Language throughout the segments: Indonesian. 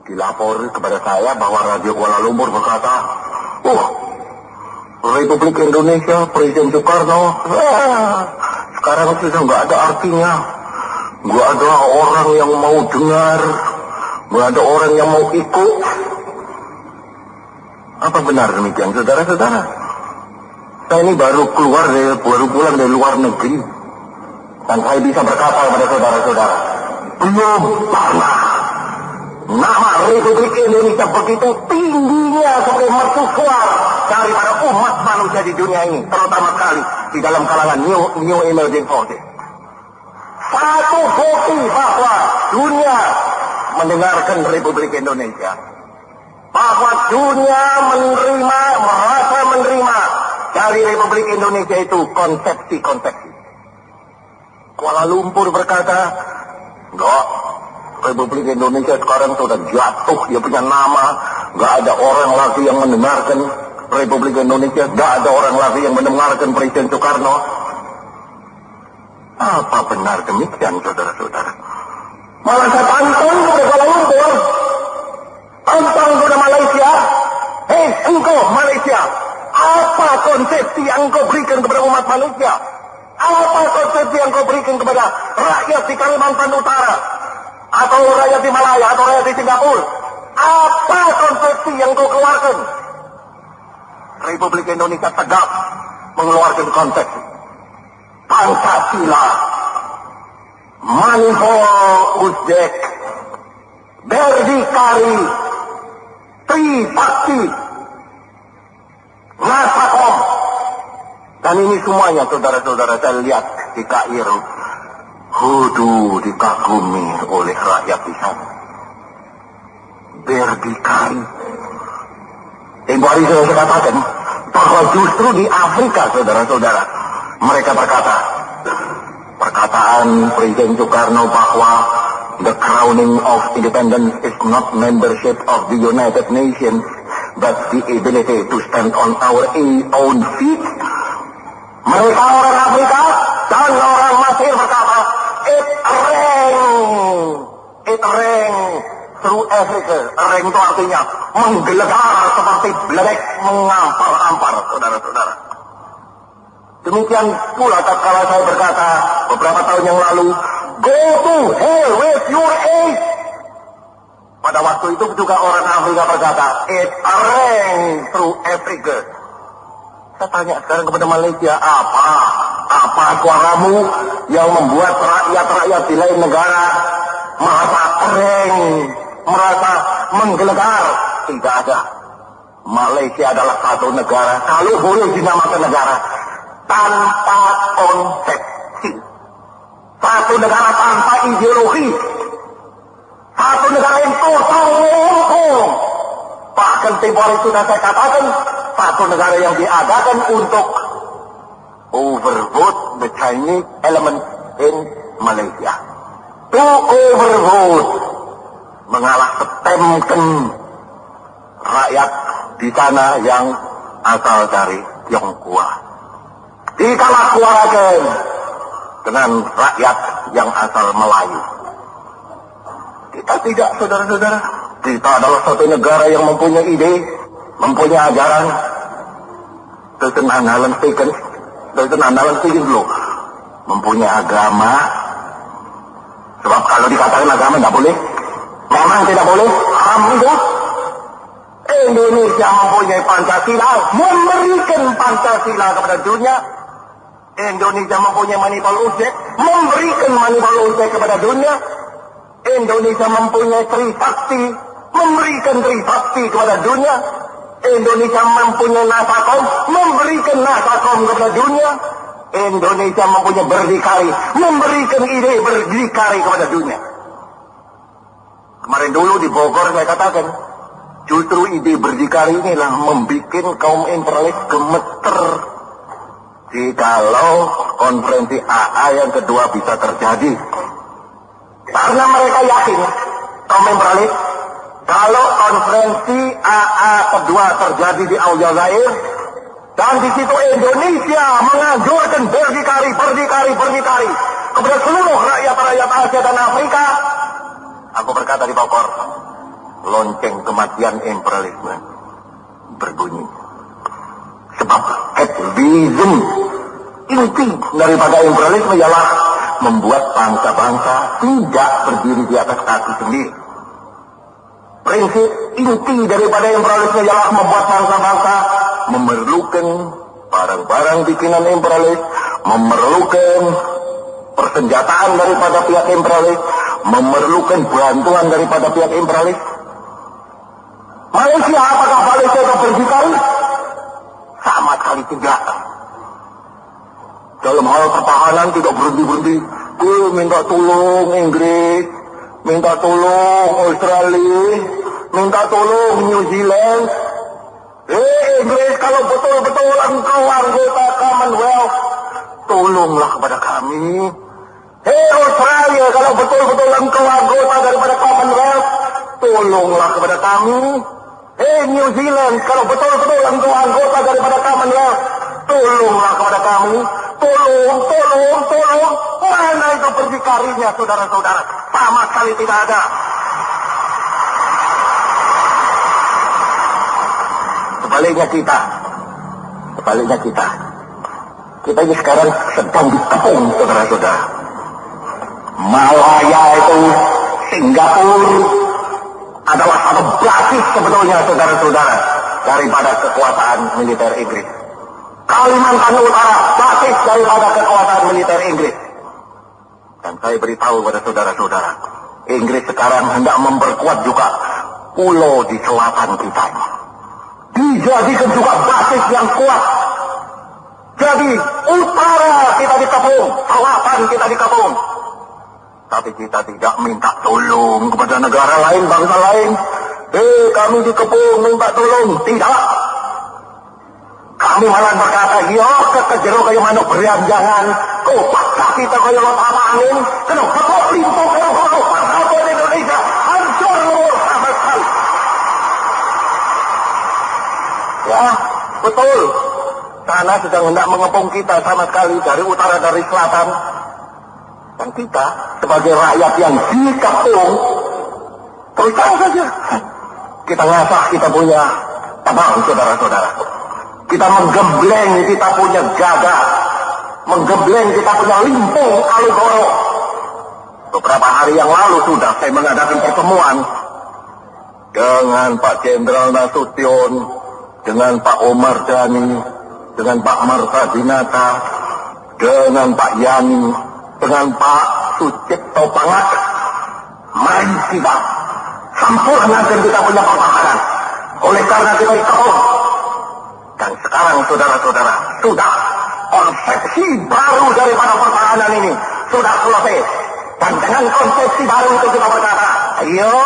Dilapor kepada saya bahwa Radio Kuala Lumpur berkata, Republik Indonesia, Presiden Soekarno, sekarang sudah nggak ada artinya. Nggak ada orang yang mau dengar, nggak ada orang yang mau ikut. Apa benar demikian, saudara-saudara? Saya ini baru pulang dari luar negeri, dan saya bisa berkata kepada saudara-saudara, belum pernah nama Republik Indonesia begitu tingginya sebagai mercusuar daripada umat manusia di dunia ini, terutama sekali di dalam kalangan new emerging forces. Satu bukti bahwa dunia mendengarkan Republik Indonesia, bahwa dunia merasa menerima dari Republik Indonesia itu konsepsi-konsepsi. Kuala Lumpur berkata, enggak, Republik Indonesia sekarang sudah jatuh, dia punya nama, enggak ada orang lagi yang mendengarkan Republik Indonesia, enggak ada orang lagi yang mendengarkan Presiden Soekarno. Apa benar demikian, saudara-saudara? Malah saya tantang kepada Kuala Lumpur, tantang kepada Malaysia. Hei, engkau Malaysia, apa konsepsi yang engkau berikan kepada umat manusia? Apa konsepsi yang engkau berikan kepada rakyat di Kalimantan Utara, atau rakyat di Malaya, atau rakyat di Singapura? Apa konsepsi yang engkau keluarkan? Republik Indonesia tegak mengeluarkan konsepsi Pancasila, Manihol Uzbek, Berdikari, Tribakti, Nasakom. Dan ini semuanya, saudara-saudara, saya lihat di Kairo, dikagumi oleh rakyat di sana. Berdikari. Tempoh hari saya katakan bahwa justru di Afrika, saudara-saudara, mereka berkata, perkataan Presiden Soekarno bahwa the crowning of independence is not membership of the United Nations, but the ability to stand on our own feet. Mereka orang Afrika dan orang Mesir berkata, it rang through Africa. Rang itu artinya menggelegar seperti beledek mengampar-ampar, saudara-saudara. Demikian pula tatkala saya berkata beberapa tahun yang lalu, go to hell with your age. Pada waktu itu juga orang Afrika berkata, it rang through Africa. Saya tanya sekarang kepada Malaysia, apa suaramu yang membuat rakyat-rakyat di lain negara merasa reng, merasa menggelegar? Tidak ada. Malaysia adalah satu negara, kalau boleh dinamakan negara, tanpa konsepsi. Satu negara tanpa ideologi. Satu negara yang total lumpuh. Bahkan tempoh hari sudah saya katakan, satu negara yang diadakan untuk overvote the Chinese element in Malaysia. To overvote, mengalah setemkan rakyat di sana yang asal dari Tionghoa. Dikalah suarakan dengan rakyat yang asal Melayu. Kita tidak, saudara-saudara. Kita adalah satu negara yang mempunyai ide, mempunyai ajaran. Itu andalan speaking dulu. Mempunyai agama. Sebab kalau dikatakan agama tidak boleh, memang tidak boleh, haram itu. Indonesia mempunyai Pancasila, memberikan Pancasila kepada dunia. Indonesia mempunyai Manihol Uzbek, memberikan Manihol Uzbek kepada dunia. Indonesia mempunyai Trisakti, memberikan Trisakti kepada dunia. Indonesia mempunyai Nasakom, memberikan Nasakom kepada dunia. Indonesia mempunyai Berdikari, memberikan ide Berdikari kepada dunia. Kemarin dulu di Bogor saya katakan, justru ide Berdikari inilah membuat kaum imperialis gemeter. Jikalau konferensi AA yang kedua bisa terjadi. Karena mereka yakin, kaum imperialis, kalau konferensi AA kedua terjadi di Aljazair, dan di situ Indonesia menganjurkan berdikari kepada seluruh rakyat-rakyat Asia dan Afrika. Aku berkata di Bogor, lonceng kematian imperialisme berbunyi. Sebab capitalism, inti daripada imperialisme ialah membuat bangsa-bangsa tidak berdiri di atas kaki sendiri. Prinsip inti daripada imperialisme ialah membuat bangsa-bangsa memerlukan barang-barang bikinan imperialis, memerlukan persenjataan daripada pihak imperialis, memerlukan bantuan daripada pihak imperialis. Malaysia, apakah Malaysia itu berdikari? Sama sekali tidak. Dalam hal pertahanan tidak berhenti-berhenti. Minta tolong Inggris, minta tolong Australia, minta tolong New Zealand. Inggris, kalau betul-betul engkau anggota Commonwealth, tolonglah kepada kami. Australia, kalau betul-betul engkau anggota daripada Commonwealth, tolonglah kepada kami. New Zealand, kalau betul-betul engkau anggota daripada Commonwealth, tolonglah kepada kami. Tolong. Mana itu berdikarinya, saudara-saudara? Sama sekali tidak ada. Sebaliknya kita. Kita ini sekarang sedang dikepung, saudara-saudara. Malaya itu, Singapura adalah satu basis sebetulnya, saudara-saudara, daripada kekuasaan militer Inggris. Kalimantan Utara basis daripada kekuasaan militer Inggris. Dan saya beritahu pada saudara-saudara, Inggris sekarang hendak memperkuat juga pulau di selatan kita ini. Dijadikan juga basis yang kuat. Jadi utara kita dikepung, selatan kita dikepung. Tapi kita tidak minta tolong kepada negara lain, bangsa lain. Kami dikepung, minta tolong. Tidak. Kami malah berkata, kejero kayu manuk beranjangan. Kau paksa kita kayu lautan angin. Kenapa kau limpuh kayu apa di Indonesia? Hancur sama sekali. Ya, betul. Sana sedang hendak mengepung kita sama sekali dari utara, dari selatan. Dan kita sebagai rakyat yang dikepung, terus saja kita ngasah kita punya tabang, saudara-saudara. Kita menggembleng kita punya gagah, menggembleng kita punya limpung Aligoro. Beberapa hari yang lalu sudah saya mengadakan pertemuan dengan Pak Jenderal Nasution, dengan Pak Omar Dhani, dengan Pak Marta Dinata, dengan Pak Yani, dengan Pak Sucipto Pangak. Mari kita sempurnakan kita punya pertahanan. Oleh karena kita dikepung. Dan sekarang saudara-saudara, sudah konsepsi baru daripada pertahanan ini sudah selesai. Dan dengan konsepsi baru itu kita berkata, ayo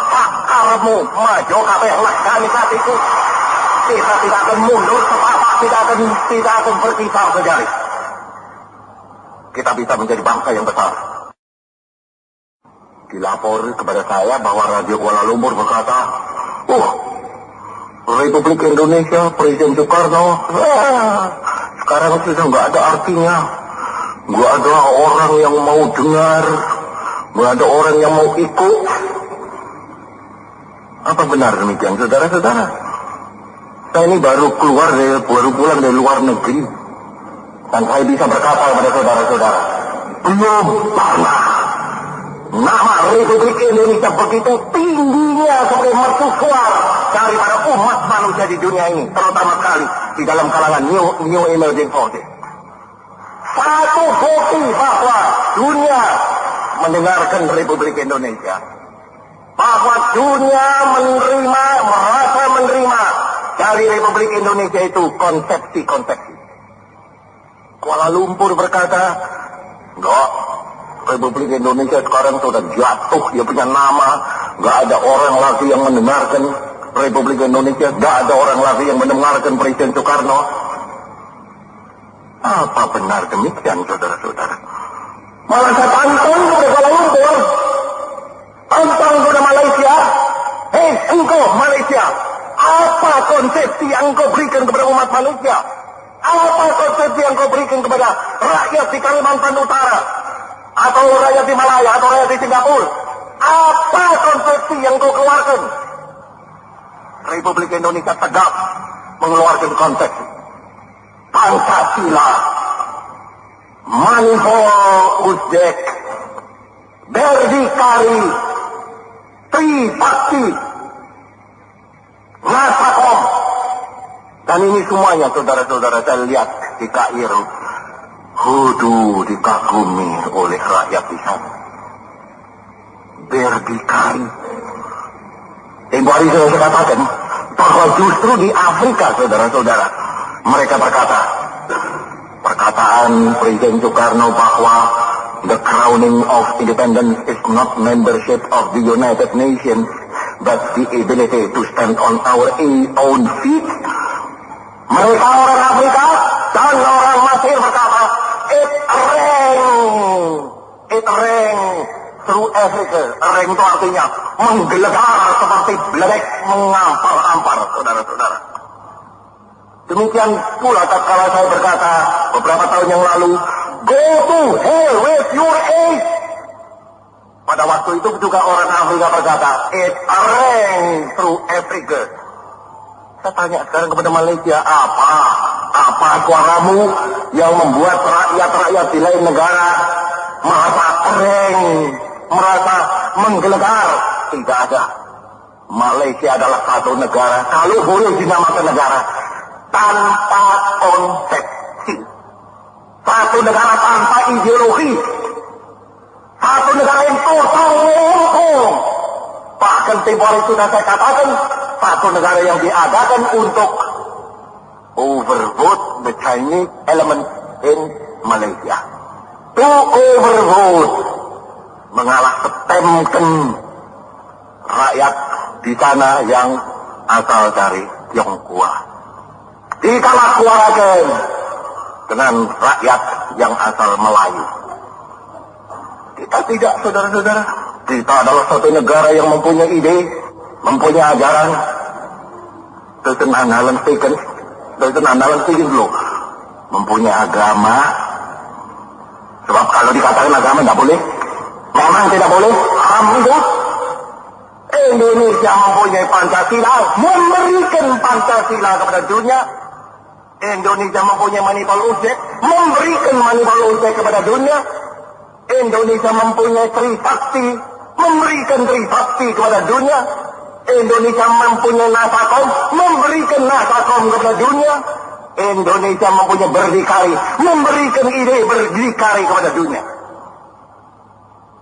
sakarmu maju kabeh lakani katiku. Kita tidak akan mundur, setapak tidak akan berkisar sejari. Kita bisa menjadi bangsa yang besar. Dilapor kepada saya bahwa Radio Kuala Lumpur berkata, Republik Indonesia, Presiden Soekarno, sekarang sudah nggak ada artinya. Nggak ada orang yang mau dengar, nggak ada orang yang mau ikut. Apa benar demikian, saudara-saudara? Saya ini baru pulang dari luar negeri. Dan saya bisa berkata kepada saudara-saudara, belum pernah nama Republik Indonesia begitu tingginya sebagai mercusuar daripada umat manusia di dunia ini, terutama sekali di dalam kalangan New Emerging Forces. Satu bukti bahwa dunia mendengarkan Republik Indonesia, bahwa dunia merasa menerima dari Republik Indonesia itu konsepsi-konsepsi. Kuala Lumpur berkata, enggak, Republik Indonesia sekarang sudah jatuh, dia punya nama, enggak ada orang lagi yang mendengarkan Republik Indonesia, enggak ada orang lagi yang mendengarkan Presiden Soekarno. Apa benar demikian, saudara-saudara? Malah saya tantang kepada Kuala Lumpur, tantang kepada Malaysia. Engkau Malaysia, apa konsepsi yang engkau berikan kepada umat manusia? Apa konsepsi yang kau berikan kepada rakyat di Kalimantan Utara? Atau rakyat di Malaya, atau rakyat di Singapura? Apa konsepsi yang kau keluarkan? Republik Indonesia tegak mengeluarkan konsepsi Pancasila, Manihol Uzbek, Berdikari, Tribakti, Nasakom. Dan ini semuanya saudara-saudara saya lihat di Kairo. Hudu dikagumi oleh rakyat di sana. Berdikari. Tempoh hari saya katakan bahwa justru di Afrika saudara-saudara mereka berkata, perkataan Presiden Soekarno bahwa the crowning of independence is not membership of the United Nations but the ability to stand on our own feet. Mereka orang Afrika dan orang Mesir berkata, it rang through Africa. Rang itu artinya menggelegar seperti beledek mengampar-ampar, saudara-saudara. Demikian pula tatkala saya berkata beberapa tahun yang lalu, go to hell with your age. Pada waktu itu juga orang Afrika berkata, it rang through Africa. Saya tanya sekarang kepada Malaysia, apa suaramu yang membuat rakyat-rakyat di lain negara merasa reng, merasa menggelegar? Tidak ada. Malaysia adalah satu negara, kalau boleh dinamakan negara, tanpa konsepsi. Satu negara tanpa ideologi. Satu negara yang total lumpuh. Bahkan tempoh hari sudah saya katakan, satu negara yang diadakan untuk overvote the Chinese element in Malaysia. To overvote, mengalah setemkan rakyat di sana yang asal dari Tionghoa. Dikalah suarakan dengan rakyat yang asal Melayu. Kita tidak, saudara-saudara. Kita adalah satu negara yang mempunyai ide, mempunyai ajaran. Itu andalan speaking dulu. Mempunyai agama. Sebab kalau dikatakan agama tidak boleh. Memang tidak boleh. Haram itu. Indonesia mempunyai Pancasila. Memberikan Pancasila kepada dunia. Indonesia mempunyai Manihol Uzbek. Memberikan Manihol Uzbek kepada dunia. Indonesia mempunyai Tribakti. Memberikan Tribakti kepada dunia. Indonesia mempunyai Nasakom, memberikan Nasakom kepada dunia. Indonesia mempunyai Berdikari, memberikan ide Berdikari kepada dunia.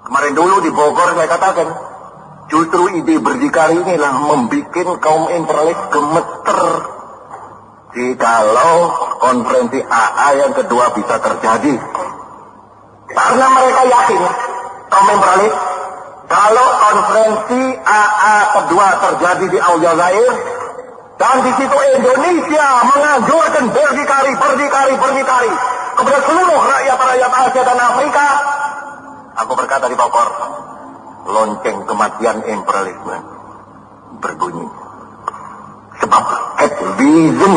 Kemarin dulu di Bogor saya katakan, justru ide Berdikari inilah membuat kaum imperialis gemeter. Jikalau konferensi AA yang kedua bisa terjadi. Karena mereka yakin, kaum imperialis, kalau konferensi AA kedua terjadi di Aljazair, dan di situ Indonesia menganjurkan berdikari kepada seluruh rakyat-rakyat Asia dan Afrika, aku berkata di Bogor, lonceng kematian imperialisme berbunyi. Sebab capitalism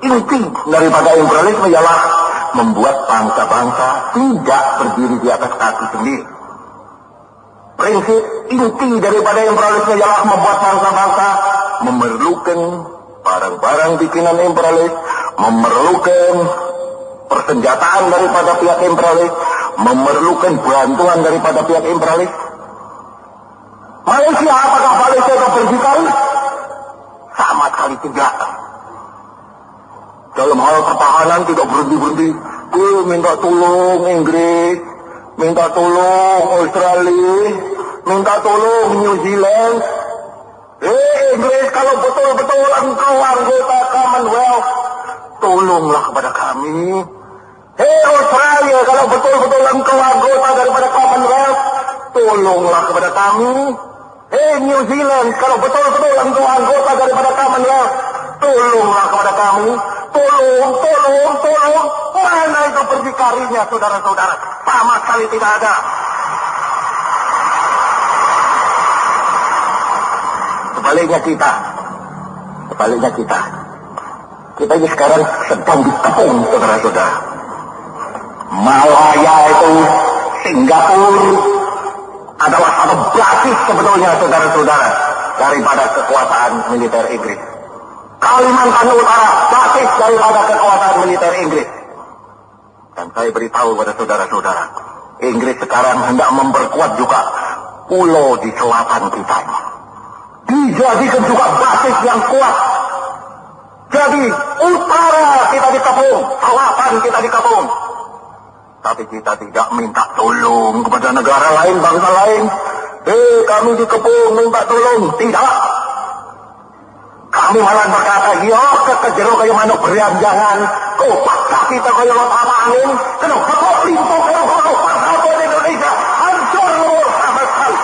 inti daripada imperialisme ialah membuat bangsa-bangsa tidak berdiri di atas kaki sendiri. Prinsip inti daripada imperialisme ialah membuat bangsa-bangsa memerlukan barang-barang bikinan imperialis, memerlukan persenjataan daripada pihak imperialis, memerlukan bantuan daripada pihak imperialis. Malaysia, apakah Malaysia itu berdikari? Sama sekali tidak. Dalam hal pertahanan tidak berhenti-berhenti. Minta tolong Inggris, minta tolong Australia, minta tolong New Zealand. Inggris, kalau betul-betul engkau anggota Commonwealth, tolonglah kepada kami. Australia, kalau betul-betul engkau anggota daripada Commonwealth, tolonglah kepada kami. New Zealand, kalau betul-betul engkau anggota daripada Commonwealth, tolonglah kepada kami. Tolong. Mana itu berdikarinya, saudara-saudara? Sama sekali tidak ada. Sebaliknya kita. Kita ini sekarang sedang dikepung, saudara-saudara. Malaya itu, Singapura, adalah satu basis sebetulnya saudara-saudara daripada kekuasaan militer Inggris. Kalimantan Utara basis daripada kekuasaan militer Inggris. Dan saya beritahu pada saudara-saudara, Inggris sekarang hendak memperkuat juga pulau di selatan kita. Dijadikan juga basis yang kuat. Jadi utara kita dikepung, selatan kita dikepung. Tapi kita tidak minta tolong kepada negara lain, bangsa lain. Kami dikepung, minta tolong. Tidak. Kami malah berkata, yo kejero kayu manuk beranjangan. Kopak kaki kita kayu lotak angin. Kenapa kok limpo kayu apa di Indonesia? Hancur luar sama sekali.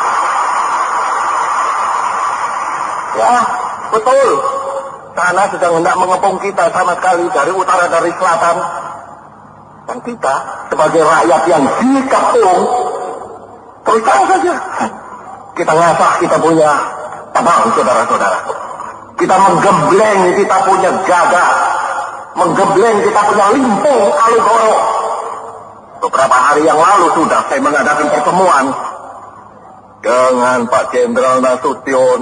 Ya, betul. Sana sedang hendak mengepung kita sama sekali dari utara, dari selatan. Dan kita sebagai rakyat yang dikepung, terus saja kita ngasah kita punya tabang, saudara-saudara. Kita menggembleng kita punya gagah, menggembleng kita punya limpung Aligoro. Beberapa hari yang lalu sudah saya mengadakan pertemuan dengan Pak Jenderal Nasution,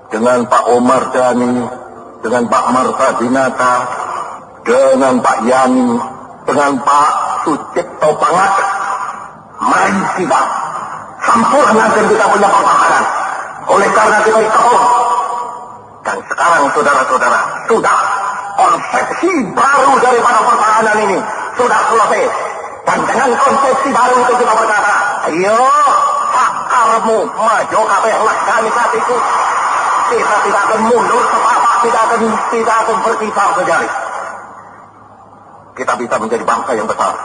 dengan Pak Omar Dhani, dengan Pak Marta Dinata, dengan Pak Yani, dengan Pak Sucipto Pangaka. Mari kita sempurnakan kita punya pertahanan. Oleh karena kita dikepung. Dan sekarang saudara-saudara, sudah konsepsi baru daripada pertahanan ini sudah selesai. Dan dengan konsepsi baru itu kita berkata, ayo sakarmu maju kabeh lakani satiku. Kita tidak akan mundur setapak, tidak akan berkisar sejari. Kita bisa menjadi bangsa yang besar.